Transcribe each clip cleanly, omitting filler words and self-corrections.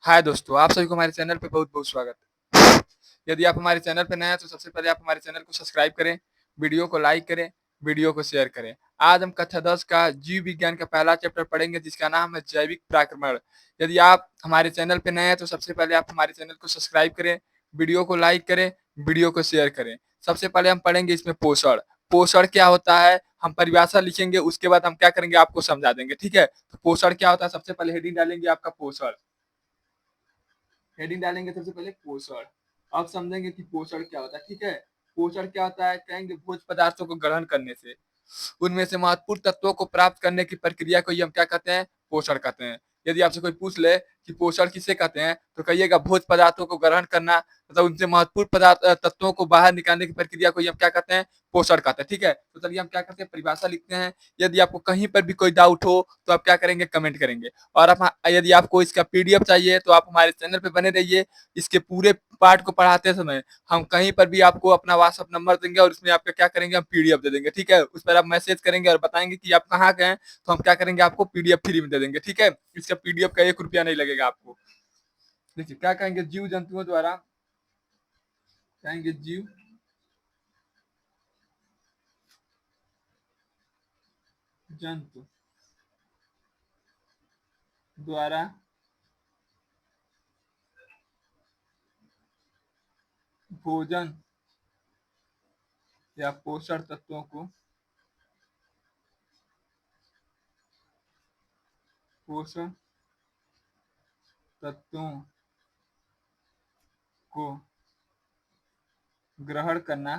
हाय दोस्तों, आप सभी को हमारे चैनल पे बहुत-बहुत स्वागत है। यदि आप हमारे चैनल पे नए हैं तो सबसे पहले आप हमारे चैनल को सब्सक्राइब करें, वीडियो को लाइक करें, वीडियो को शेयर करें। आज हम कक्षा 10 का जीव विज्ञान का पहला चैप्टर पढ़ेंगे जिसका नाम है जैविक प्राक्रमण। यदि आप हमारे चैनल पे नए हैं तो सबसे पहले आप हमारे चैनल को सब्सक्राइब करें, वीडियो को लाइक करें, वीडियो को शेयर करें। सबसे पहले हम पढ़ेंगे इसमें पोषण। पोषण क्या होता है? हम परिभाषा लिखेंगे, उसके बाद हम क्या करेंगे आपको समझा देंगे, ठीक है? तो पोषण क्या होता है? सबसे पहले हेडिंग डालेंगे आपका पोषण। हेडिंग डालेंगे सबसे पहले पोषण। अब समझेंगे कि पोषण क्या होता है, ठीक है? पोषण क्या होता है? कहेंगे भोज्य पदार्थों को ग्रहण करने से उनमें से महत्वपूर्ण तत्वों को प्राप्त करने की प्रक्रिया को ही हम क्या कहते हैं? पोषण कहते हैं। यदि आपसे कोई पूछ ले कि पोषण किसे कहते हैं, तो कहिएगा भोज्य पदार्थों को ग्रहण करना, मतलब उनसे महत्वपूर्ण तत्वों को बाहर निकालने की प्रक्रिया को ही हम क्या कहते हैं? पोषण कहते हैं, ठीक है? तो चलिए हम क्या करते हैं, परिभाषा लिखते हैं। यदि आपको कहीं पर भी कोई डाउट हो तो आप क्या करेंगे? कमेंट करेंगे। और आप यदि आपको इसका पीडीएफ चाहिए तो आप हमारे चैनल पे बने रहिए। इसके पूरे पार्ट को पढ़ाते समय हम कहीं पर भी आपको अपना व्हाट्सएप नंबर देंगे और उसमें आपका क्या करेंगे? हम पीडीएफ दे देंगे, ठीक है? उस पर आप मैसेज करेंगे और बताएंगे कि आप कहाँ गए, तो हम क्या करेंगे? आपको पीडीएफ फ्री में दे देंगे, ठीक है? इसका पीडीएफ का 1 रुपया नहीं लगेगा आपको। देखिए क्या कहेंगे? जीव जंतुओं द्वारा, कहेंगे जीव जंतु द्वारा भोजन या पोषण तत्वों को, पोषण तत्वों को ग्रहण करना,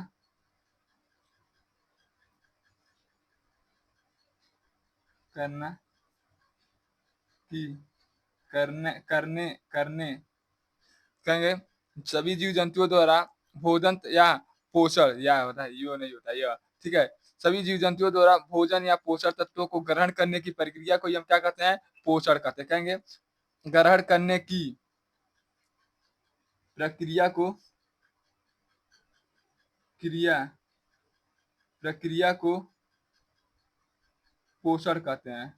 करना की करने करने करने कहेंगे सभी जीव जंतुओं द्वारा भोजन या पोषण, या होता है यो नहीं होता यह, ठीक है? सभी जीव जंतुओं द्वारा भोजन या पोषण तत्वों को ग्रहण करने की प्रक्रिया को ही हम क्या कहते हैं? पोषण कहते हैं। कहेंगे ग्रहण करने की प्रक्रिया को, क्रिया प्रक्रिया को पोषण कहते हैं।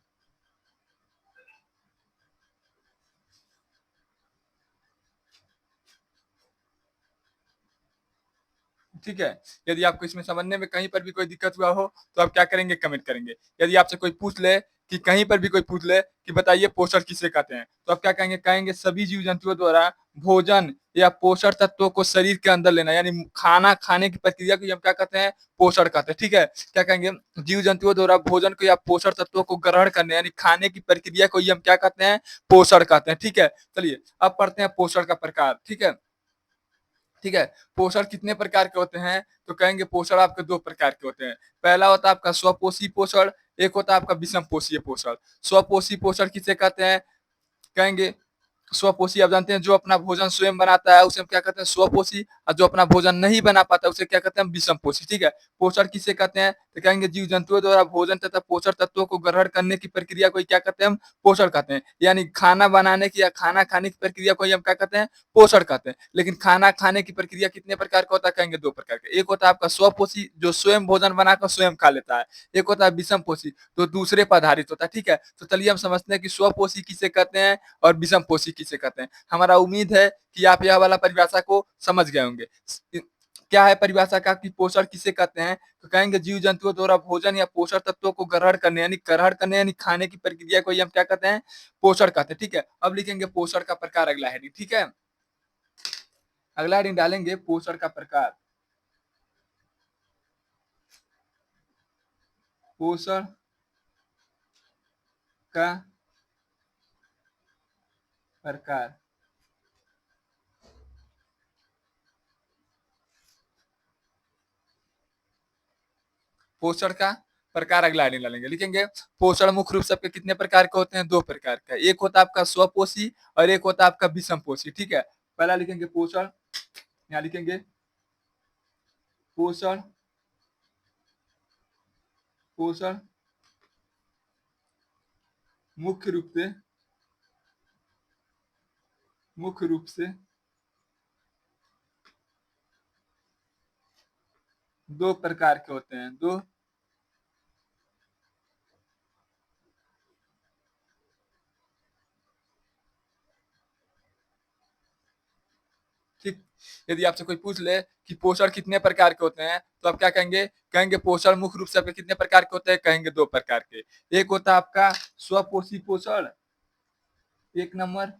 ठीक है? यदि आपको इसमें समझने में कहीं पर भी कोई दिक्कत हुआ हो तो आप क्या करेंगे? कमेंट करेंगे। यदि आपसे कोई पूछ ले कि कहीं पर भी कोई पूछ ले कि बताइए पोषण किसे कहते हैं, तो आप क्या कहेंगे? कहेंगे सभी जीव जंतुओं द्वारा भोजन या पोषण तत्वों को शरीर के अंदर लेना, यानी खाना खाने की प्रक्रिया को हम क्या कहते हैं? पोषण कहते हैं, ठीक है? क्या कहेंगे? जीव जंतुओं द्वारा भोजन को या पोषण तत्वों को ग्रहण करने यानी खाने की प्रक्रिया को ही हम क्या कहते हैं? पोषण कहते हैं, ठीक है? चलिए अब पढ़ते हैं पोषण का प्रकार, ठीक है? ठीक है? पोषण कितने प्रकार के होते हैं? तो कहेंगे पोषण आपके 2 प्रकार के होते हैं। पहला होता है आपका स्वपोषी पोषण, एक होता है आपका विषम पोषीय पोषण। स्वपोषी पोषण किसे कहते हैं? कहेंगे स्वपोषी आप जानते हैं जो अपना भोजन स्वयं बनाता है उसे हम क्या कहते हैं? स्वपोषी। और जो अपना भोजन नहीं बना पाता उसे क्या कहते हैं? विषम पोषी, ठीक है? पोषण किसे कहते हैं? तो कहेंगे जीव जंतुओं द्वारा भोजन तथा पोषण तत्वों को ग्रहण करने की प्रक्रिया को ही क्या कहते हैं? हम पोषण कहते हैं। यानी खाना बनाने की या खाना खाने की प्रक्रिया को ही हम क्या कहते हैं? पोषण कहते हैं। लेकिन खाना खाने की प्रक्रिया कितने प्रकार का होता है? कहेंगे 2 प्रकार का। एक होता है आपका स्वपोषी जो स्वयं भोजन बनाकर स्वयं खा लेता है। एक होता है विषम पोषी जो दूसरे पर आधारित होता है, ठीक है? तो चलिए हम समझते हैं कि स्वपोषी किसे कहते हैं और विषम पोषी किसे कहते हैं। हमारा उम्मीद है कि आप यह वाला परिभाषा को समझ गए होंगे। क्या है परिभाषा का कि पोषण किसे कहते हैं? तो कहेंगे जीव जंतुओं द्वारा भोजन या पोषण तत्वों को ग्रहण करने यानी खाने की प्रक्रिया को ही हम क्या कहते हैं? पोषण कहते हैं, ठीक है? अब लिखेंगे पोषण का प्रकार, अगला हेडिंग, ठीक है? अगला हेडिंग डालेंगे पोषण का प्रकार। पोषण का प्रकार। पोषण का प्रकार अगला हेडिंग डालेंगे, लिखेंगे पोषण मुख्य रूप से आपके कितने प्रकार के होते हैं? 2 प्रकार का। एक होता है आपका स्वपोषी और एक होता है आपका विषम पोषी, ठीक है? पहला लिखेंगे पोषण, यहाँ लिखेंगे पोषण, पोषण मुख्य रूप से, मुख्य रूप से 2 प्रकार के होते हैं। 2 ठीक। यदि आपसे कोई पूछ ले कि पोषण कितने प्रकार के होते हैं, तो आप क्या कहेंगे? कहेंगे पोषण मुख्य रूप से आपके कितने प्रकार के होते हैं? कहेंगे 2 प्रकार के। एक होता है आपका स्वपोषी पोषण, 1 नंबर,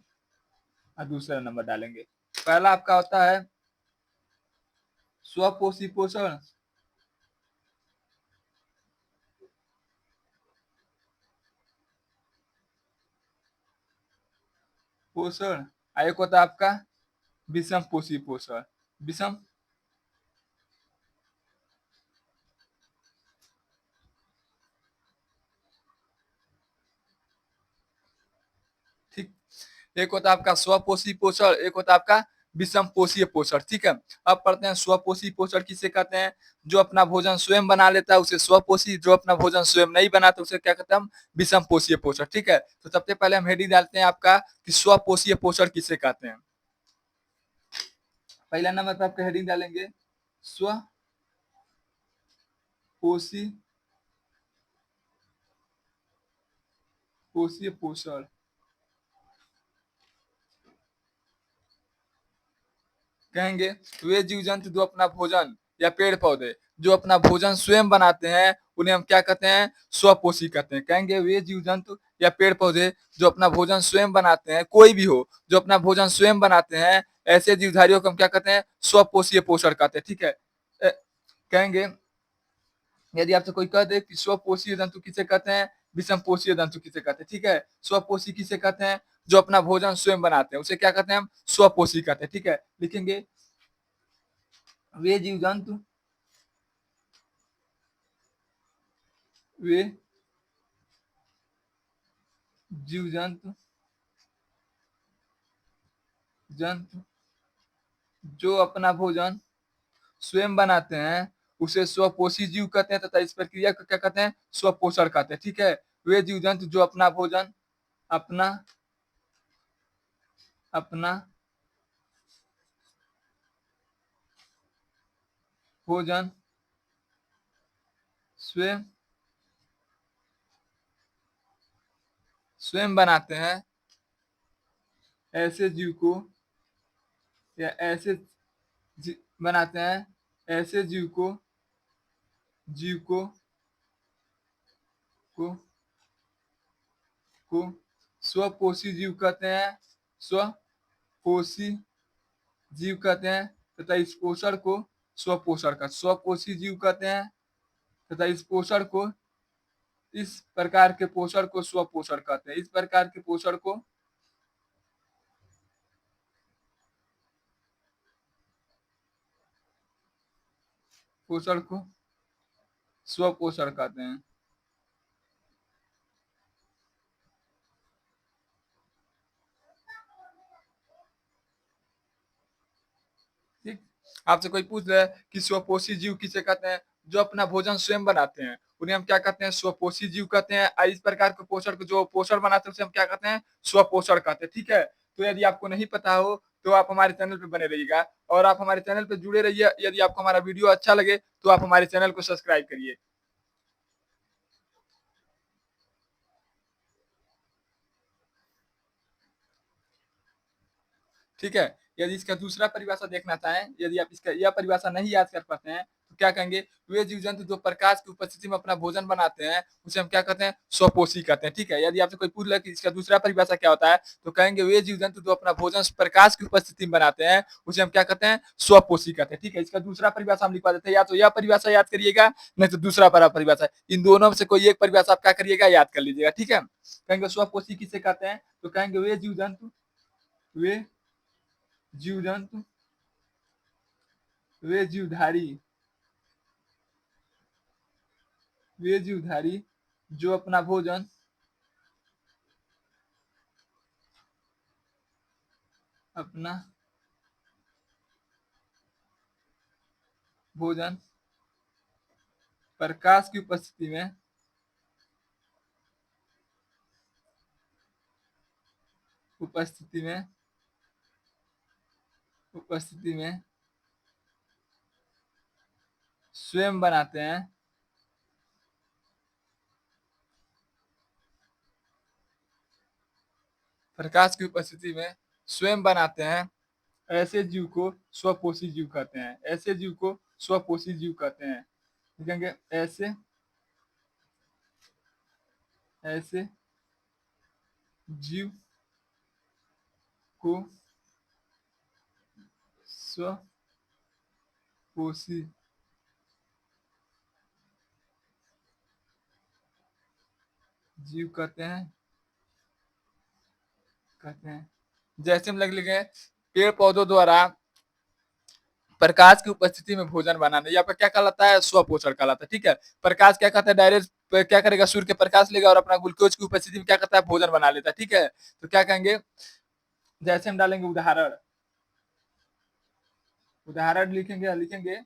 और दूसरा नंबर डालेंगे। पहला आपका होता है स्वपोषी पोषण, और एक होता है आपका विषम पोषी पोषण। विषम, ठीक। एक होता है आपका स्वपोषी पोषण, एक होता है आपका विषम पोषीय पोषण, ठीक है। अब पढ़ते हैं स्वपोषी पोषण किसे कहते हैं? जो अपना भोजन स्वयं बना लेता है उसे स्वपोषी, जो अपना भोजन स्वयं नहीं बनाता उसे क्या कहते हैं हम? विषम पोषीय पोषण, ठीक है। तो सबसे पहले हम हेडिंग डालते हैं आपका कि स्वपोषीय पोषण किसे कहते हैं। पहला नंबर पर आपका हेडिंग डालेंगे स्वपोषी पोषीय पोषण। कहेंगे वे जीव जंतु जो अपना भोजन या पेड़ पौधे जो अपना भोजन स्वयं बनाते हैं उन्हें हम क्या कहते हैं? स्वपोषी कहते हैं। कहेंगे वे जीव जंतु या पेड़ पौधे जो अपना भोजन स्वयं बनाते हैं, कोई भी हो जो अपना भोजन स्वयं बनाते हैं, ऐसे जीवधारियों को हम क्या कहते हैं? स्वपोषीय पोषण कहते हैं, ठीक है। कहेंगे यदि आपसे कोई कह दे कि स्वपोषीय जंतु किसे कहते हैं, विषम पोषीय जंतु किसे कहते हैं, ठीक है। स्वपोषी किसे कहते हैं? जो अपना भोजन स्वयं बनाते हैं उसे क्या कहते हैं हम? स्वपोषी कहते हैं, ठीक है। लिखेंगे वे जीव जंतु, वे जीव जंतु जंतु जो अपना भोजन स्वयं बनाते हैं उसे स्वपोषी जीव कहते हैं तथा इस प्रक्रिया को क्या कहते हैं? स्वपोषण कहते हैं, ठीक है। वे जीव जंतु जो अपना भोजन अपना अपना भोजन स्वयं स्वयं बनाते हैं, ऐसे जीव को या ऐसे बनाते हैं, ऐसे जीव को को स्वपोषी जीव कहते हैं, स्वपोषी जीव कहते हैं तथा इस पोषण को स्वपोषण का स्वपोषी जीव कहते हैं तथा इस प्रकार के पोषण को स्वपोषण कहते हैं। इस प्रकार के पोषण को स्वपोषण कहते हैं, ठीक। आपसे कोई पूछ रहा है कि स्वपोषी जीव किसे कहते हैं? जो अपना भोजन स्वयं बनाते हैं उन्हें हम क्या कहते हैं? स्वपोषी जीव कहते हैं। और इस प्रकार के पोषण को जो पोषण बनाते हैं उसे हम क्या कहते हैं? स्वपोषण कहते हैं, ठीक है। तो यदि आपको नहीं पता हो तो आप हमारे चैनल पे बने रहिएगा और आप हमारे चैनल पे जुड़े रहिए। यदि आपको हमारा वीडियो अच्छा लगे तो आप हमारे चैनल को सब्सक्राइब करिए, ठीक है। यदि इसका दूसरा परिभाषा देखना चाहें, यदि आप इसका यह परिभाषा नहीं याद कर पाते हैं तो क्या कहेंगे? वे जीव जंतु जो प्रकाश की उपस्थिति में अपना भोजन बनाते हैं उसे हम क्या कहते हैं? स्वपोषी कहते हैं, ठीक है। यदि आपसे कोई पूछ ले कि इसका दूसरा परिभाषा क्या होता है तो कहेंगे वे जीव जंतु जो अपना भोजन प्रकाश की उपस्थिति में बनाते हैं उसे हम क्या कहते हैं? स्वपोषी कहते हैं, ठीक है। इसका दूसरा परिभाषा हम लिखवा देते हैं, या तो यह परिभाषा याद करिएगा नहीं तो दूसरा परिभाषा। इन दोनों में से कोई एक परिभाषा आप क्या करिएगा? याद कर लीजिएगा, ठीक है। कहेंगे स्वपोषी किसे कहते हैं तो कहेंगे वे जीव जंतु वे जीवधारी वे जीवधारी जो अपना अपना भोजन प्रकाश की उपस्थिति में उपस्थिति में स्वयं बनाते हैं, प्रकाश की उपस्थिति में स्वयं बनाते हैं, ऐसे जीव को स्वपोषी जीव कहते हैं। ऐसे जीव को स्वपोषी जीव कहते हैं। लिखेंगे ऐसे ऐसे जीव को स्वपोषी जीव कहते हैं। जैसे हम लग लिखे पेड़ पौधों द्वारा प्रकाश की उपस्थिति में भोजन बनाना, ये आपका क्या कहलाता है? स्वपोषण कहलाता है। ठीक है, प्रकाश क्या कहता है? डायरेक्ट क्या करेगा? सूर्य के प्रकाश लेगा और अपना ग्लूकोज की उपस्थिति में क्या करता है? भोजन बना लेता है। ठीक है, तो क्या कहेंगे? जैसे हम डालेंगे उदाहरण, उदाहरण लिखेंगे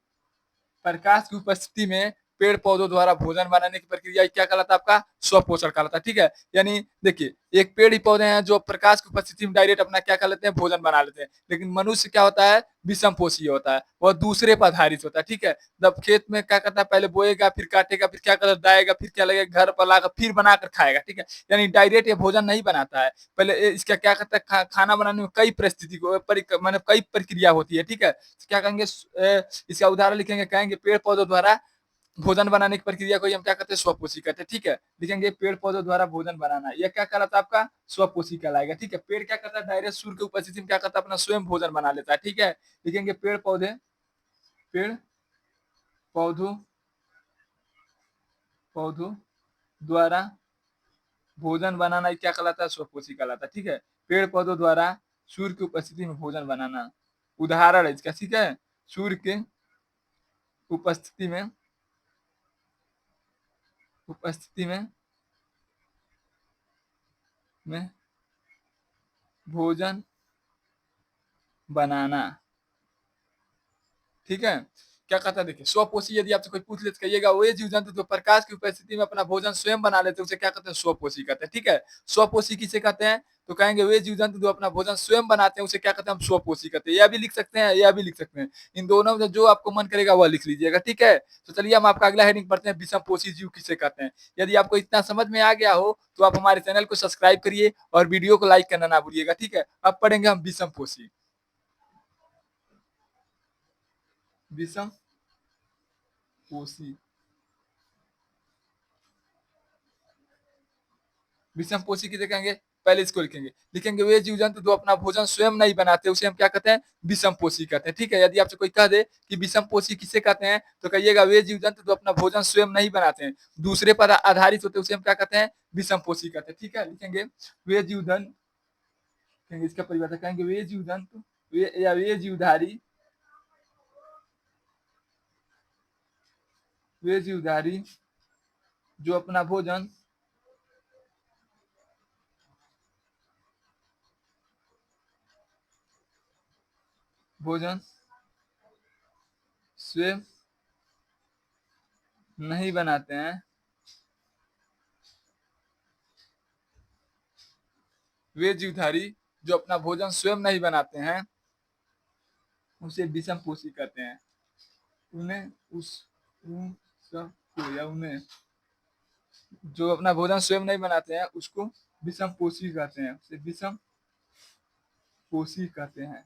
प्रकाश की उपस्थिति में पेड़ पौधों द्वारा भोजन बनाने की प्रक्रिया क्या कहलाता है? आपका स्वपोषण कहलाता है। ठीक है, यानी देखिए एक पेड़ ही पौधे हैं जो प्रकाश की उपस्थिति में डायरेक्ट अपना क्या कर लेते हैं? भोजन बना लेते हैं। लेकिन मनुष्य क्या होता है? विषम पोषी होता है, वह दूसरे पर आधारित होता है। ठीक है, जब खेत में क्या करता है? पहले बोएगा, फिर काटेगा, फिर क्या करता है? दाएगा, फिर क्या लगेगा? घर पर लाकर फिर बनाकर खाएगा। ठीक है, यानी डायरेक्ट ये भोजन नहीं बनाता है। पहले इसका क्या करता है? खाना बनाने में कई परिस्थिति को मतलब कई प्रक्रिया होती है। ठीक है, क्या कहेंगे? इसका उदाहरण लिखेंगे, कहेंगे पेड़ पौधों द्वारा भोजन बनाने की प्रक्रिया को हम क्या कहते हैं? स्वपोषी कहते हैं। ठीक है, लिखेंगे पेड़ पौधों द्वारा भोजन बनाना, यह क्या कहलाता है? आपका स्वपोषी कहलाएगा। ठीक है, पेड़ क्या करता है? डायरेक्ट सूर्य की उपस्थिति में क्या करता है? अपना स्वयं भोजन बना लेता है। ठीक है, लिखेंगे पेड़ पौधों पौधों द्वारा भोजन बनाना, ये क्या कहलाता है? स्वपोषी कहलाता है। ठीक है, पेड़ पौधों द्वारा सूर्य की उपस्थिति में भोजन बनाना, उदाहरण है इसका। ठीक है, सूर्य के उपस्थिति में उपस्थिति में भोजन बनाना। ठीक है, क्या कहता है? देखिए स्वपोषी यदि आपसे कोई पूछ ले तो कहिएगा वे जीव जंतु जो प्रकाश की उपस्थिति में अपना भोजन स्वयं बना लेते हैं उसे क्या कहते हैं? स्वपोषी कहते हैं। ठीक है, स्वपोषी किसे कहते हैं? तो कहेंगे वे जीव जंतु जो अपना भोजन स्वयं बनाते हैं उसे क्या कहते हैं? हम स्वपोषी कहते हैं। यह भी लिख सकते हैं, यह भी लिख सकते हैं, इन दोनों में जो आपको मन करेगा वह लिख लीजिएगा। ठीक है, तो चलिए हम आपका अगला हेडिंग पढ़ते हैं, विषम पोषी जीव किसे कहते हैं। यदि आपको इतना समझ में आ गया हो तो आप हमारे चैनल को सब्सक्राइब करिए और वीडियो को लाइक करना ना भूलिएगा। ठीक है, अब पढ़ेंगे हम विषम पोषी। विषम पोषी विषम पोषी किसे कहेंगे? पहले इसको लिखेंगे वे जीव जंतु जो अपना भोजन स्वयं नहीं बनाते उसे हम क्या कहते हैं? विषम पोषी कहते हैं। ठीक है, यदि आपसे कोई कह दे कि विषम पोषी किसे कहते हैं तो कहिएगा वे जीव जंतु जो अपना भोजन स्वयं नहीं बनाते हैं, दूसरे पर आधारित होते हैं, उसे हम क्या कहते हैं? विषम पोषी कहते हैं। ठीक है, लिखेंगे वे जीवधन, कहेंगे इसका परिभाषा, कहेंगे वे जीव जंतु वे जीवधारी, वे जीवधारी जो अपना भोजन स्वयं नहीं बनाते हैं, वे जीवधारी जो अपना भोजन स्वयं नहीं बनाते हैं उसे विषम पोषी कहते हैं। उन्हें उस उन सब को या उन्हें जो अपना भोजन स्वयं नहीं बनाते हैं उसको विषम पोषी कहते हैं, उसे विषम पोषी कहते हैं।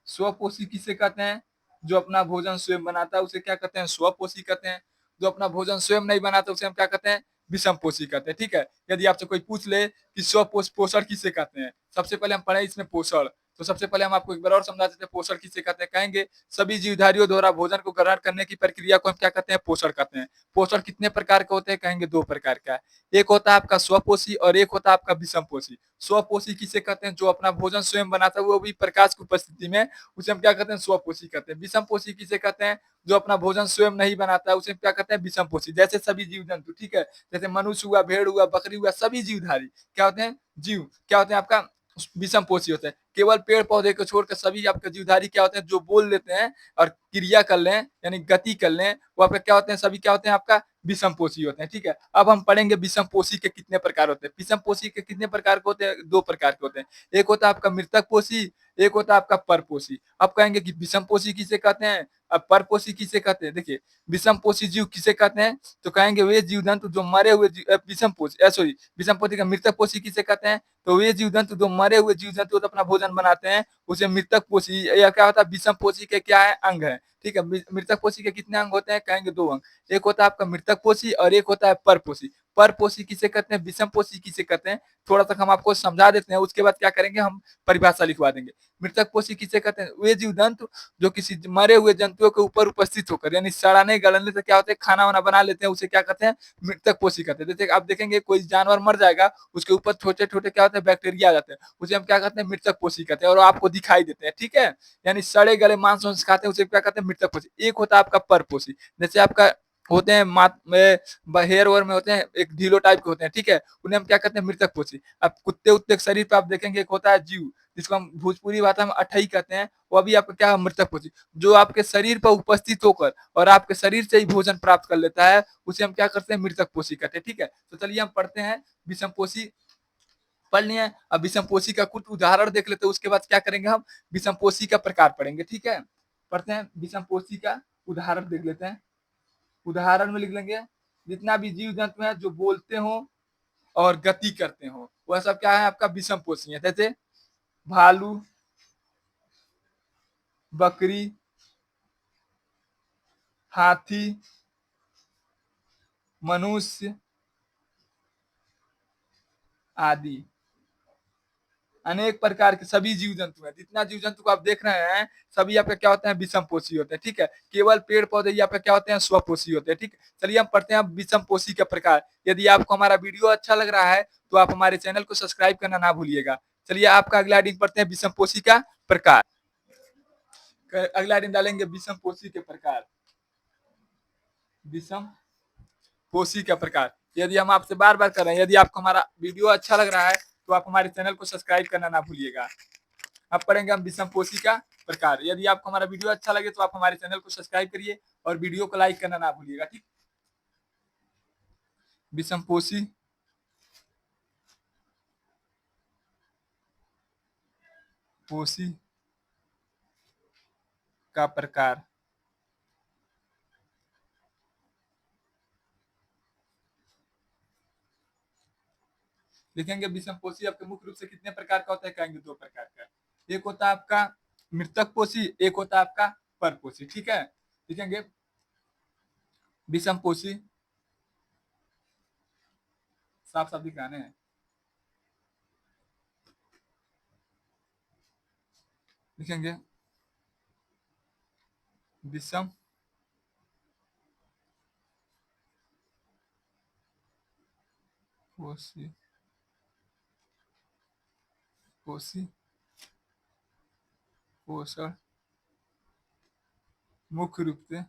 स्वपोषी किसे कहते हैं? जो अपना भोजन स्वयं बनाता है उसे क्या कहते हैं? स्वपोषी कहते हैं। जो अपना भोजन स्वयं नहीं बनाता उसे हम क्या कहते हैं? विषम पोषी कहते हैं। ठीक है, यदि आपसे कोई पूछ ले कि पोषण किसे कहते हैं, सबसे पहले हम पढ़े इसमें पोषण, तो सबसे पहले हम आपको एक बार और समझा देते हैं पोषण किसे कहते हैं। कहेंगे सभी जीवधारियों द्वारा भोजन को ग्रहण करने की प्रक्रिया को हम क्या कहते हैं? पोषण कहते हैं। पोषण कितने प्रकार के होते हैं? कहेंगे दो प्रकार का है, एक होता है आपका स्वपोषी और एक होता है आपका विषम पोषी। स्वपोषी किसे कहते हैं? जो अपना भोजन स्वयं बनाता है वो भी प्रकाश की उपस्थिति में, उसे हम क्या कहते हैं? स्वपोषी कहते हैं। विषम पोषी किसे कहते हैं? जो अपना भोजन स्वयं नहीं बनाता है उसे क्या कहते हैं? विषम पोषी। जैसे सभी जीव जंतु, ठीक है, जैसे मनुष्य हुआ, भेड़ हुआ, बकरी हुआ, सभी जीवधारी क्या होते हैं? जीव क्या होते हैं? आपका विषम पोषी होते हैं। केवल पेड़ पौधे को छोड़कर सभी आपके जीवधारी क्या होते हैं? जो बोल लेते हैं और क्रिया कर लें यानी गति कर लें, वो आपका क्या होते हैं? सभी क्या होते हैं? आपका विषम पोषी होते हैं। ठीक है, अब हम पढ़ेंगे विषम पोषी के कितने प्रकार होते हैं। विषम पोषी के कितने प्रकार के होते हैं? दो प्रकार के होते हैं, एक होता है आपका मृतक पोषी, एक होता है आपका परपोषी। अब कहेंगे कि विषम पोषी किसे कहते हैं? अब परपोषी किसे कहते हैं? देखिए, विषमपोषी जीव किसे कहते हैं? तो कहेंगे वे जीव जंतु जो मरे हुए विषमपोषी सॉरी विषमपोषी का मृतकपोषी किसे कहते हैं? तो वे जीव जंतु जो मरे हुए जीव जंतु तो अपना भोजन बनाते हैं, उसे मृतकपोषी या क्या होता है, विषमपोषी के क्या है, अंग है। ठीक है, मृतकपोषी के कितने अंग होते हैं? कहेंगे 2 अंग। एक होता है आपका मृतकपोषी और एक होता है परपोषी। परपोषी किसे कहते हैं? विषमपोषी किसे कहते हैं? थोड़ा सा हम आपको समझा देते हैं, उसके बाद क्या करेंगे, हम परिभाषा लिखवा देंगे। मृतकपोषी किसे कहते हैं? वे जीव जंतु जो किसी मरे हुए जंतुओं के ऊपर उपस्थित होकर, यानी सड़ाने गलने से क्या होता है, खाना वाना बना लेते हैं, उसे क्या कहते हैं? मृतकपोषी कहते हैं। जैसे आप देखेंगे कोई जानवर मर जाएगा, उसके ऊपर छोटे छोटे क्या होते हैं, बैक्टीरिया आ जाते हैं, उसे हम क्या कहते हैं? मृतकपोषी कहते हैं, और आपको दिखाई देते हैं। ठीक है, यानी सड़े गले मांस वांस खाते हैं, उसे क्या कहते हैं? मृतकपोषी। एक होता है आपका परपोषी, जैसे आपका होते हैं हेयर वेयर में होते हैं, एक ढीलो टाइप के होते हैं। ठीक है, उन्हें हम क्या कहते हैं? मृतकपोषी। अब कुत्ते उत्ते के शरीर पे आप देखेंगे एक होता है जीव, जिसको हम भोजपुरी भाषा में अठई कहते हैं, वो भी आपका क्या है? मृतकपोषी। जो आपके शरीर पर उपस्थित होकर और आपके शरीर से ही भोजन प्राप्त कर लेता है, उसे हम क्या करते हैं? मृतकपोषी कहते हैं। ठीक है, तो चलिए हम पढ़ते हैं विषमपोषी। पढ़ लिए। अब विषमपोषी का कुछ उदाहरण देख लेते हैं, उसके बाद क्या करेंगे, हम विषमपोषी का प्रकार पढ़ेंगे। ठीक है, पढ़ते हैं विषमपोषी का उदाहरण देख लेते हैं। उदाहरण में लिख लेंगे, जितना भी जीव जंतु है जो बोलते हो और गति करते हो, वह सब क्या है? आपका विषमपोषी है। जैसे भालू, बकरी, हाथी, मनुष्य आदि अनेक प्रकार के सभी जीव जंतु हैं। जितना जीव जंतु को आप देख रहे हैं, सभी आपका क्या होते हैं? विषमपोषी होते हैं। ठीक है, केवल पेड़ पौधे ही आपका क्या होते हैं? स्वपोषी होते हैं। ठीक है, चलिए हम पढ़ते हैं विषमपोषी का प्रकार। यदि आपको हमारा वीडियो अच्छा लग रहा है तो आप हमारे चैनल को सब्सक्राइब करना ना भूलिएगा। चलिए आपका अगला हेडिंग पढ़ते हैं, विषमपोषी का प्रकार। अगला हेडिंग डालेंगे विषमपोषी के प्रकार। विषम पोषी का प्रकार। यदि हम आपसे बार बार कर रहे हैं, यदि आपको हमारा वीडियो अच्छा लग रहा है तो आप हमारे चैनल को सब्सक्राइब करना ना भूलिएगा। अब पढ़ेंगे हम विषमपोषी का प्रकार। यदि आपको हमारा वीडियो अच्छा लगे तो आप हमारे चैनल को सब्सक्राइब करिए और वीडियो को लाइक करना ना भूलिएगा। ठीक, विषमपोषी पोषी का प्रकार। लिखेंगे विषमपोषी आपके मुख्य रूप से कितने प्रकार का होता है? कहेंगे 2 प्रकार का। एक होता है आपका मृतकपोषी, एक होता है आपका परपोषी। ठीक है, लिखेंगे विषमपोषी, साफ साफ दिखाने हैं, लिखेंगे विषम पोषी पोषी पोषण मुख्य रूप से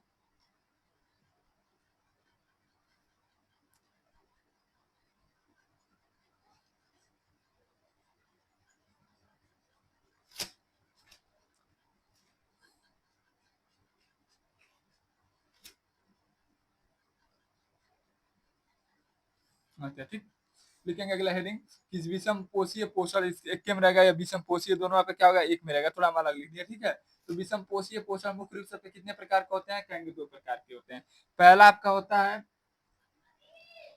अच्छा। ठीक, लिखेंगे अगला हेडिंग कि विषम पोषीय पोषण एक में रहेगा, या विषम पोषीय दोनों आपका क्या होगा? एक में रहेगा। थोड़ा हमारा लिख दिया। ठीक है, तो विषम पोषीय पोषण मुख्य रूप से कितने प्रकार के होते हैं? कहेंगे 2 प्रकार के होते हैं। पहला आपका होता है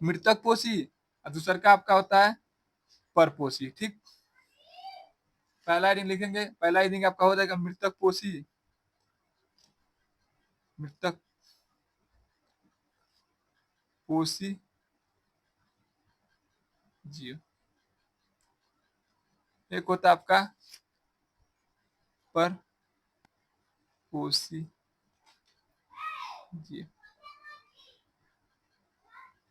मृतक पोषी और दूसरा का आपका होता है परपोषी। ठीक, पहला हेडिंग लिखेंगे, पहला हेडिंग आपका हो जाएगा मृतक पोषी, मृतक पोषी जीव। एक होता है आपका परपोषी जीव।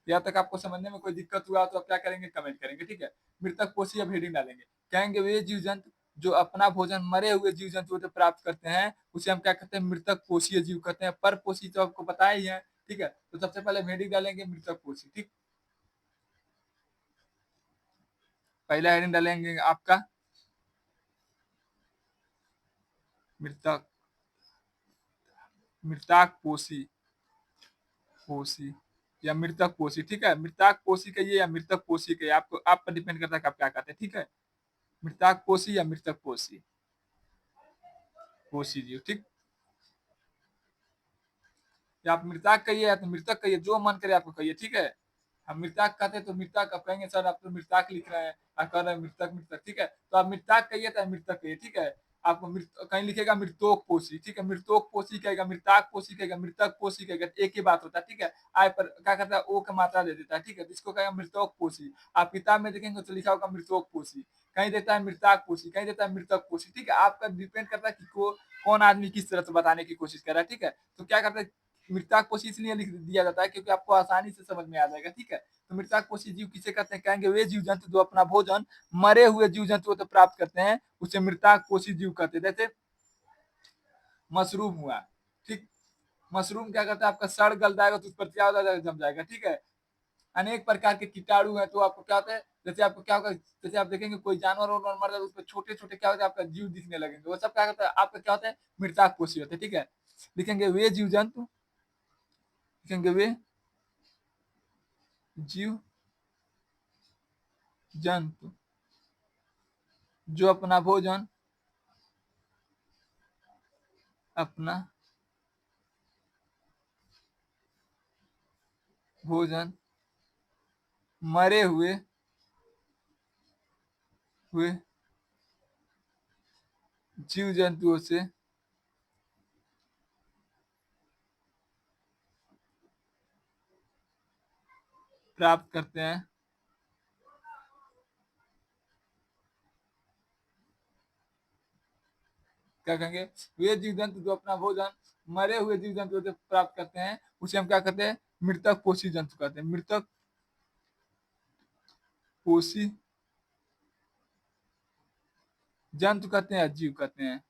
यहाँ तक आपको समझने में कोई दिक्कत हुआ तो आप क्या करेंगे? कमेंट करेंगे। ठीक है, मृतक पोषी अब हेडिंग डालेंगे। कहेंगे वे जीव जंतु जो अपना भोजन मरे हुए जीव जंतुओं से प्राप्त करते हैं, उसे हम क्या कहते हैं? मृतक पोषीय जीव कहते हैं। पर पोषी तो आपको पता ही है। ठीक है, तो सबसे पहले हेडिंग डालेंगे मृतक पोषी। ठीक, पहला हेडिंग डालेंगे आपका मृतक मृताक पोषी पोषी या मृतक पोषी। ठीक है, मृताक पोषी कहिए या मृतक पोषी कहिए, आपको आप पर डिपेंड करता है कि आप क्या कहते हैं। ठीक है, मृताक पोषी या मृतक पोषी पोषी जीव। ठीक, या आप मृतक कहिए या तो मृतक कहिए, जो मन करे आपको कहिए, ठीक है। हम मृतक कहते हैं तो मृतक, आप कहेंगे सर आप तो मृतक लिख रहे हैं, आप कह रहे हैं मृतक मृतक, ठीक है। तो आप मृतक कहिए तो मृतक कहिए, ठीक है। आपको कहीं लिखेगा मृतोक पोषी, ठीक है, मृतोक पोषी कहेगा, मृतक पोषी कहेगा, मृतक पोषी कहेगा, एक ही बात होता है, ठीक है। आय पर क्या करता है, ओ का मात्रा दे देता है, ठीक है, जिसको कहेगा मृतक पोषी। आप किताब में देखेंगे तो लिखा होगा मृतक पोषी, कहीं देता है मृतक पोषी, कहीं देता है मृतक पोषी, ठीक है। आपका डिपेंड करता है कि कौन आदमी किस तरह से बताने की कोशिश कर रहा है, ठीक है। तो क्या करता है, मृतक पोषी इसलिए लिख दिया जाता है क्योंकि आपको आसानी से समझ में आ जाएगा, ठीक है। तो मृतक पोषी जीव किसे कहते हैं, कहेंगे वे जीव जंतु जो अपना भोजन मरे हुए जीव जंतुओं से प्राप्त करते हैं, उसे मृतक पोषी जीव कहते हैं। जैसे मशरूम हुआ, ठीक। मशरूम क्या करता है, आपका सड़ गल जाएगा तो उस पर क्या हो जाएगा, जम जाएगा, ठीक है। अनेक प्रकार के कीटाणु है तो आपको क्या होता है, जैसे आपको क्या होगा, जैसे आप देखेंगे कोई जानवर और मर जाए उस पर छोटे छोटे क्या होता है, आपका जीव दिखने लगेंगे, वो सब क्या होता है, आपका क्या होता है, मृतक पोषी होते हैं, ठीक है। लिखेंगे वे जीव जंतु, लिखेंगे वे जीव जंतु जो अपना भोजन अपना भोजन मरे हुए जीव जंतुओं से प्राप्त करते हैं, क्या कहेंगे, वे जीव जंतु जो अपना भोजन मरे हुए जीव जंतुओं से प्राप्त करते हैं, उसे हम क्या कहते हैं, मृतक पोषी जंतु कहते हैं, मृतक पोषी जंतु कहते हैं, जीव कहते हैं।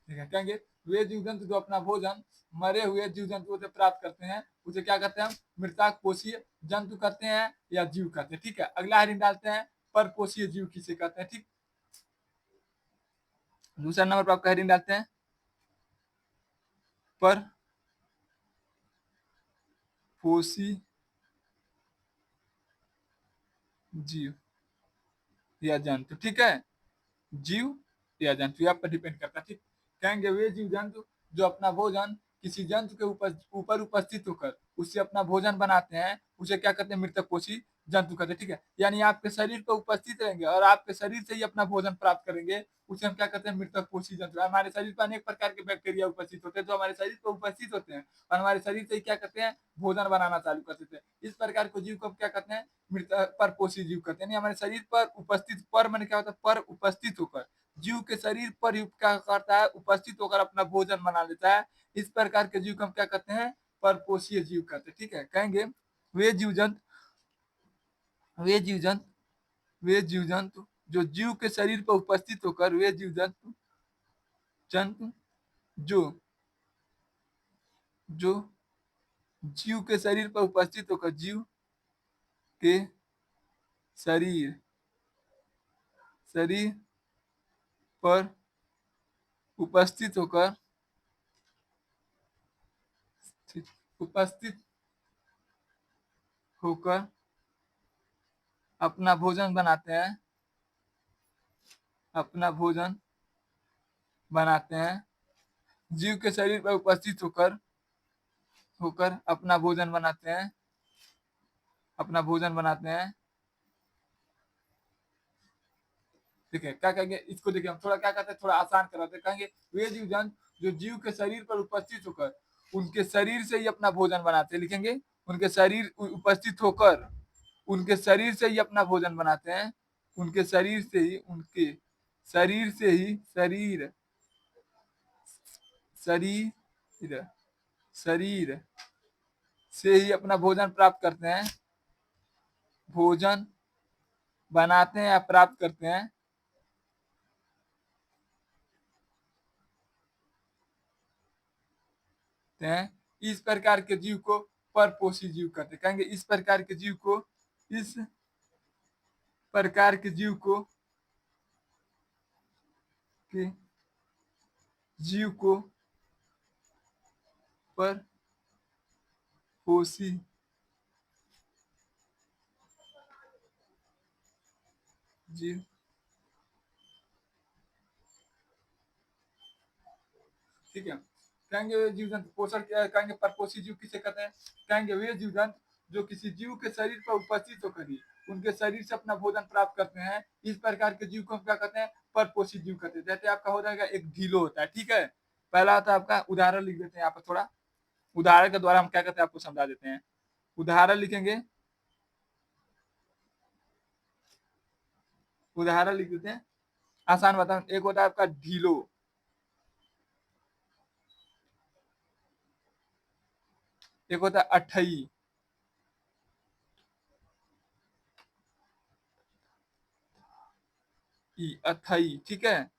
ठीक है, कहेंगे वे जीव जंतु जो अपना भोजन मरे हुए जीव जंतुओं से प्राप्त करते हैं, उसे क्या कहते हैं, हम मृतक पोषीय जंतु कहते हैं या जीव कहते हैं, ठीक है। अगला हेडिंग डालते हैं, पर पोषीय जीव किसे कहते हैं, ठीक। दूसरा नंबर पर आपका हेडिंग डालते हैं, पर पोषी जीव या जंतु, ठीक है। जीव या जंतु आप पर डिपेंड करता है, ठीक। कहेंगे वे जीव जंतु जो अपना भोजन किसी जंतु के ऊपर उपस्थित होकर उससे अपना भोजन बनाते हैं, उसे क्या कहते हैं, मृतक पोषी जंतु कहते हैं, ठीक है। यानी आपके शरीर पर उपस्थित रहेंगे और आपके शरीर से ही अपना भोजन प्राप्त करेंगे, उसे हम क्या कहते हैं, मृतक पोषी जंतु। हमारे शरीर पर अनेक प्रकार के बैक्टीरिया उपस्थित होते हैं जो हमारे शरीर पर उपस्थित होते हैं और हमारे शरीर से ही क्या करते हैं, भोजन बनाना चालू कर देते हैं। इस प्रकार को जीव को क्या कहते हैं, मृत पर पोषी जीव कहते हैं। हमारे शरीर पर उपस्थित, पर मैंने क्या होता है, पर उपस्थित होकर जीव के शरीर पर क्या करता है, उपस्थित होकर अपना भोजन बना लेता है। इस प्रकार के जीव को हम क्या कहते हैं, परपोषीय जीव कहते हैं, ठीक है। कहेंगे वे जीव जंतु वे जीव जंतु वे जीव जंतु जो जीव के शरीर पर उपस्थित होकर वे जीव जंतु जंतु जो जो जीव के शरीर पर उपस्थित होकर जीव के शरीर शरीर पर उपस्थित होकर उपस्थित होकर अपना भोजन बनाते हैं, अपना भोजन बनाते हैं, जीव के शरीर पर उपस्थित होकर होकर अपना भोजन बनाते हैं, अपना भोजन बनाते हैं, ठीक है। क्या कहेंगे, इसको देखिए हम थोड़ा क्या कहते हैं, थोड़ा आसान कराते हैं। कहेंगे वे जीव जंतु जो जीव के शरीर पर उपस्थित होकर उनके शरीर से ही अपना भोजन बनाते हैं, लिखेंगे उनके शरीर उपस्थित होकर उनके शरीर से ही अपना भोजन बनाते हैं, उनके शरीर से ही उनके शरीर से ही शरीर शरीर से ही अपना भोजन प्राप्त करते हैं, भोजन बनाते हैं या प्राप्त करते हैं। इस प्रकार के जीव को परपोषी जीव कहते हैं। कहेंगे इस प्रकार के जीव को इस प्रकार के जीव को के जीव को परपोषी जीव ठीक है। कहेंगे वे जीव जंतु पोषण क्या है, कहेंगे परपोषी जीव किसे कहते हैं, कहेंगे वे जीव जंतु जो किसी जीव के शरीर पर उपस्थित होकर ही उनके शरीर से अपना भोजन प्राप्त करते हैं, इस प्रकार के जीव को हम क्या कहते हैं, परपोषी जीव कहते हैं। जैसे आपका हो जाएगा एक ढीलो होता है, ठीक है। पहला होता है आपका उदाहरण लिख देते हैं यहाँ पर, थोड़ा उदाहरण के द्वारा हम क्या कहते हैं आपको समझा देते हैं। उदाहरण लिखेंगे, उदाहरण लिख देते हैं, आसान बता। एक होता है आपका ढीलो, एक होता है अठई, अथई, ठीक है।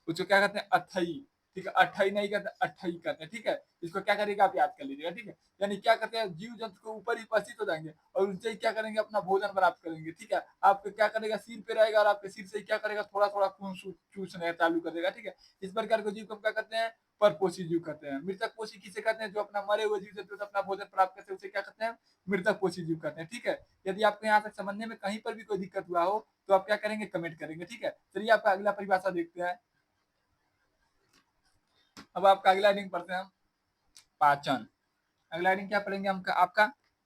उसको क्या कहते हैं, अथई, ठीक है। अठई नहीं कहते, अठई कहते हैं, ठीक है। इसको क्या करेगा आप याद कर लीजिएगा, ठीक है। यानी क्या कहते हैं, जीव जंतु को ऊपर ही उपस्थित हो जाएंगे और उनसे ही क्या करेंगे, अपना भोजन प्राप्त करेंगे, ठीक है। आपको क्या करेगा, सिर पे रहेगा और आपके सिर से ही क्या करेगा, थोड़ा थोड़ा खून चूसने चालू कर देगा, ठीक है। इस प्रकार के जीव को हम क्या कहते हैं, परपोषी जीव कहते हैं। मृतक पोषी किसे कहते हैं, जो अपना मरे हुए जीव जंतु से अपना भोजन प्राप्त करते हैं, उसे क्या कहते हैं, मृतक पोषी जीव कहते हैं, ठीक है। यदि आपको यहाँ तक समझने में कहीं पर भी कोई दिक्कत हुआ हो तो आप क्या करेंगे, कमेंट करेंगे, ठीक है। चलिए आपका अगला परिभाषा देखते हैं। अब आपका अगला हेडिंग पढ़ते हैं हम, पाचन। अगला हेडिंग क्या पढ़ेंगे हम, आपका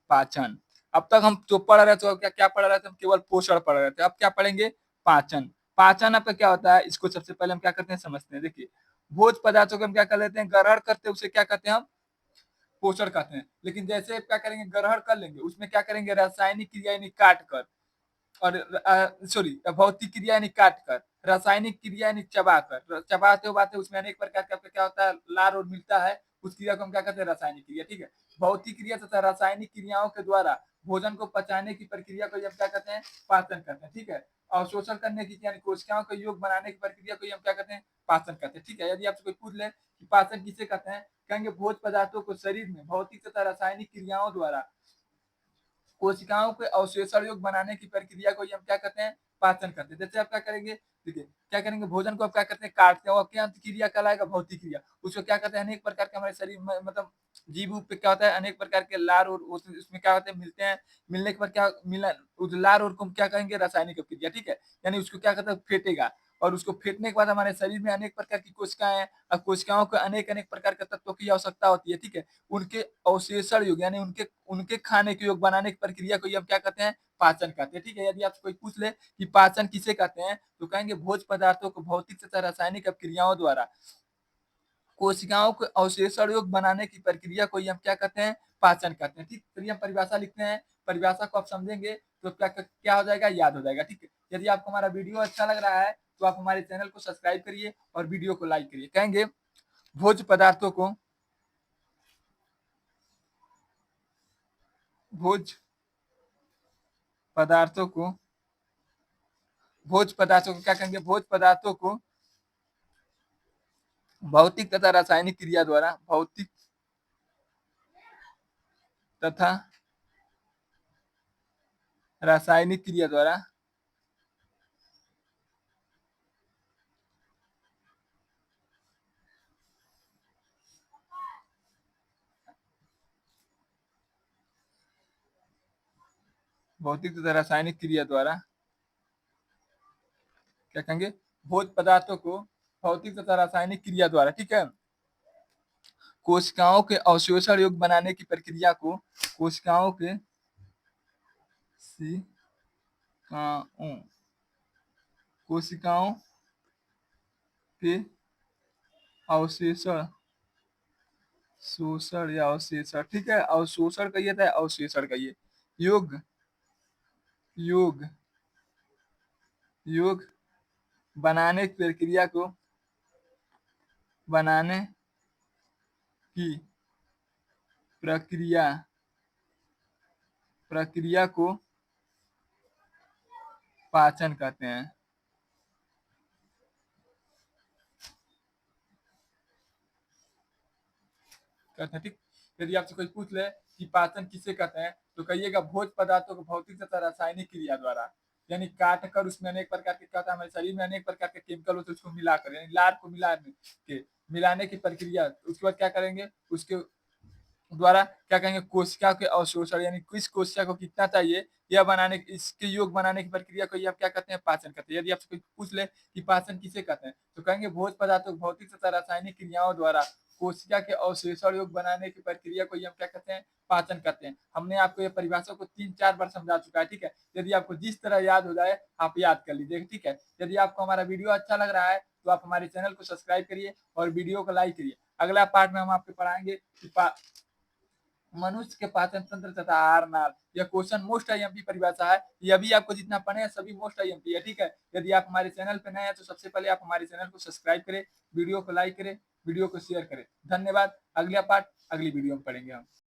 पाचन। अब तक हम जो पढ़ रहे थे, क्या क्या पढ़ रहे थे, हम केवल पोषण पढ़ रहे थे। अब क्या पढ़ेंगे, पाचन। पाचन आपका क्या होता है, इसको सबसे पहले हम क्या करते हैं समझते हैं। देखिए, भोज पदार्थों को हम क्या कर लेते हैं, ग्रहण करते हैं, उसे क्या कहते हैं हम, पोषण कहते हैं। लेकिन जैसे क्या करेंगे, ग्रहण कर लेंगे, उसमें क्या करेंगे, रासायनिक क्रिया यानी काट कर, और सॉरी भौतिक क्रिया यानी काट कर, रासायनिक क्रिया यानी चबा कर, चबाते उबाते उसमें अनेक प्रकार का क्या होता है, लार और मिलता है, उस क्रिया को हम क्या कहते हैं, रासायनिक क्रिया, ठीक है। भौतिक क्रिया तथा रासायनिक क्रियाओं के द्वारा भोजन को पचाने की प्रक्रिया को हम क्या कहते हैं, पाचन कहते हैं, ठीक है। अवशोषण करने की यानी कोशिकाओं का योग बनाने की प्रक्रिया को हम क्या कहते हैं, पाचन कहते हैं, ठीक है। यदि आपसे कोई पूछ ले कि पाचन किसे कहते हैं, कहेंगे भोज पदार्थों को शरीर में भौतिक तथा रासायनिक क्रियाओं द्वारा कोशिकाओं के अवशेषण योग बनाने की प्रक्रिया को हम क्या कहते हैं, पाचन कहते हैं। जैसे आप क्या करेंगे, देखिए क्या करेंगे, भोजन को आप क्या करते हैं, काटते हैं, और क्या क्रिया कहलाएगा, भौतिक क्रिया। उसको क्या कहते हैं, अनेक प्रकार के हमारे शरीर में मतलब जीव पे क्या होता है, अनेक प्रकार के लार और उसमें क्या होते हैं, मिलते हैं। मिलने के बाद क्या मिला, उस लार और को हम क्या कहेंगे, रासायनिक क्रिया, ठीक है। यानी उसको क्या कहते हैं, फेंटेगा, और उसको फेंटने के बाद हमारे शरीर में अनेक प्रकार की कोशिकाएं हैं, और कोशिकाओं को अनेक अनेक प्रकार के तत्वों की आवश्यकता होती है, ठीक है। उनके अवशेषण योग यानी उनके उनके खाने के योग बनाने की प्रक्रिया को हम क्या कहते हैं, पाचन कहते हैं, ठीक है। यदि आपसे कोई पूछ ले कि पाचन किसे कहते हैं, तो कहेंगे भोज पदार्थों को भौतिक तथा रासायनिक क्रियाओं द्वारा कोशिकाओं को अवशेषण योग बनाने की प्रक्रिया को हम क्या कहते हैं, पाचन कहते हैं, ठीक। चलिए हम परिभाषा लिखते हैं, परिभाषा को आप समझेंगे तो क्या क्या हो जाएगा, याद हो जाएगा, ठीक है। यदि आपको हमारा वीडियो अच्छा लग रहा है तो आप हमारे चैनल को सब्सक्राइब करिए और वीडियो को लाइक करिए। कहेंगे भोज पदार्थों को, भोज पदार्थों को, भोज पदार्थों को क्या कहेंगे, भोज पदार्थों को भौतिक तथा रासायनिक क्रिया द्वारा, भौतिक तथा रासायनिक क्रिया द्वारा भौतिक तथा रासायनिक क्रिया द्वारा क्या कहेंगे, भोज पदार्थों को भौतिक तथा रासायनिक क्रिया द्वारा, ठीक है, कोशिकाओं के अवशोषण योग बनाने की प्रक्रिया को कोशिकाओं के कोशिकाओं के अवशेषण, शोषण या अवशेषण, ठीक है। अवशोषण कहिए था, अवशेषण कहिए, योग योग योग बनाने की प्रक्रिया को, बनाने की प्रक्रिया प्रक्रिया को पाचन कहते हैं, कहते हैं, ठीक। यदि आपसे कोई पूछ ले कि पाचन किसे कहते हैं, तो कहिएगा भोज पदार्थों को भौतिक तथा रासायनिक क्रिया द्वारा, यानी काट कर उसमें अनेक प्रकार के क्या होता है, हमारे शरीर में अनेक प्रकार के केमिकल होते हैं, उसको मिलाकर यानी लार को मिलाने की प्रक्रिया, उसके बाद क्या करेंगे, उसके द्वारा क्या कहेंगे, कोशिका के अवशोषण यानी किस कोशिका को कितना चाहिए यह बनाने, इसके योग बनाने की प्रक्रिया को यह क्या कहते हैं, पाचन कहते हैं। यदि आपसे कोई पूछ ले कि पाचन किसे कहते हैं, तो कहेंगे भोज पदार्थों को भौतिक तथा रासायनिक क्रियाओं द्वारा कोशिका के अवशोषण योग बनाने की प्रक्रिया को ही हम क्या कहते हैं, पाचन कहते हैं। हमने आपको ये परिभाषा को 3-4 बार समझा चुका है, ठीक है। यदि आपको जिस तरह याद हो जाए आप याद कर लीजिए, ठीक है। यदि आपको हमारा वीडियो अच्छा लग रहा है तो आप हमारे चैनल को सब्सक्राइब करिए और वीडियो को लाइक करिए। अगला पार्ट में हम आपको पढ़ाएंगे कि मनुष्य के पाचन तंत्र तथा आहार नाल। यह क्वेश्चन मोस्ट आईएमपी परिभाषा है। ये अभी आपको जितना पढ़े हैं सभी मोस्ट आईएमपी है, ठीक है। यदि आप हमारे चैनल पे नए हैं तो सबसे पहले आप हमारे चैनल को सब्सक्राइब करें, वीडियो को लाइक करें, वीडियो को शेयर करें। धन्यवाद। अगला पार्ट अगली वीडियो में पढ़ेंगे हम।